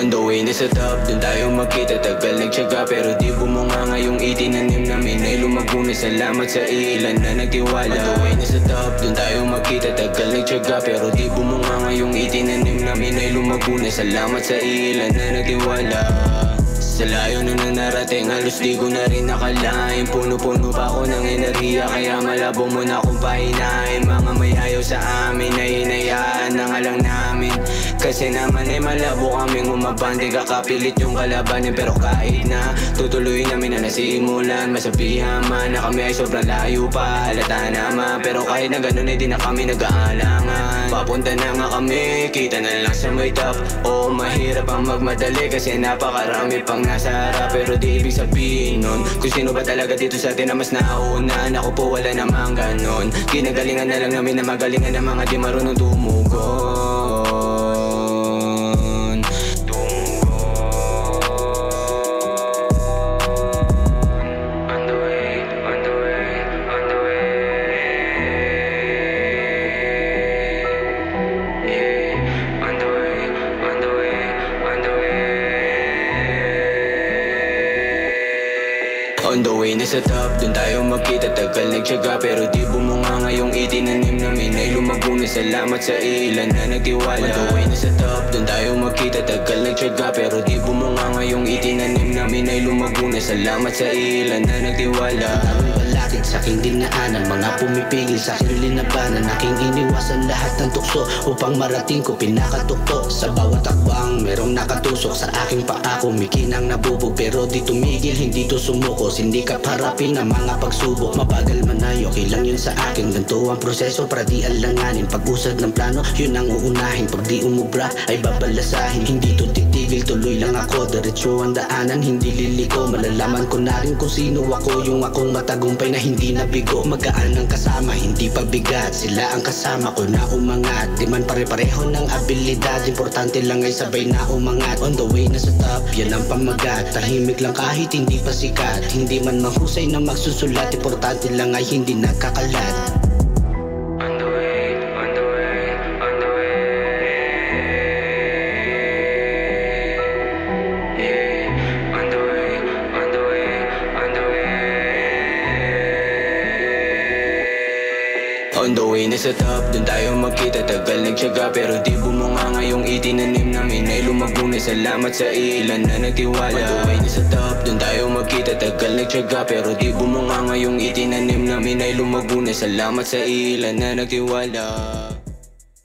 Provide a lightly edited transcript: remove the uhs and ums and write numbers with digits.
On the way na sa top, dun tayo magkita. Tagal nagtyaga pero di bumunga ngayong itinanim namin ay lumago na. Salamat sa ilan na nagtiwala. On the way na sa top, dun tayo magkita. Tagal nagtyaga pero di bumunga ngayong itinanim namin ay lumago na. Salamat sa ilan na nagtiwala. Sa layo na narating, halos di ko na rin nakalain. Puno-puno pa ako ng enerhiya, kaya malabo mo na akong pahinain. Mga mayayaw sa amin ay hinayaan na nga lang namin. Kasi naman ay malabo kaming umabante. Kakapilit yung kalabanin pero kahit na tutuloy namin na nasimulan. Masabihan man na kami ay sobrang layo pa, halata naman. Pero kahit na ganun ay di na kami nag-aalangan. Papunta na nga kami, kita na lang sa may top. Oo, mahirap ang magmadali kasi napakarami pang nasa harap. Pero di ibig sabihin nun kung sino ba talaga dito sa atin na mas nauna. Ako po wala namang ganon. Ginagalingan na lang namin na magalingan ng mga di marunong tumugon. On the way na sa top, dun tayo magkita. Tagal nagtyaga pero di bumunga ngayong itinanim namin ay lumago na. Salamat sa ilan na nagtiwala. On the way na sa top, dun tayo magkita. Tagal nagtyaga pero di bumunga ngayong itinanim namin ay lumago na. Salamat sa ilan na nagtiwala. Balakid sa aking dinaanan, mga pumipigil sa aking linabanan. Aking iniwasan lahat ng tukso upang marating ko pinakatukto. Sa bawat takbang merong nakatusok sa aking paa. Kumikinang nabubog pero di tumigil, hindi to sumuko. Sindikap harapin ang mga pagsubok. Mabagal man ay okay lang yun sa akin. Ganito ang proseso para di alanganin. Pag-usad ng plano, yun ang uunahin. Pag di umubra ay babalasahin. Hindi to titigil, tuloy lang ako. Diretso ang daanan, hindi liliko. Malalaman ko na rin kung sino ako. Yung akong matagumpay na hindi nabigo. Magaan ang kasama, hindi pagbigat. Sila ang kasama ko na umangat. Di man pare-pareho ng abilidad, importante lang ay sabay na umangat. On the way na sa top, yan ang pamagat. Tahimik lang kahit hindi pa sikat. Hindi man mahusay na magsusulat, importante lang ay hindi nagkakalat. On the way, on the way, on the way. Yeah, on the way, on the way, on the way. On the way na sa top, dun tayo magkita. Tagal nagtyaga pero di bumunga ngayong itinanim namin ay lumago na. Salamat sa ilan na nagtiwala. On the way na sa top, dun tayo magkita. Tagal nagtyaga pero di bumunga ngayong itinanim namin ay lumago na. Salamat sa ilan na nagtiwala.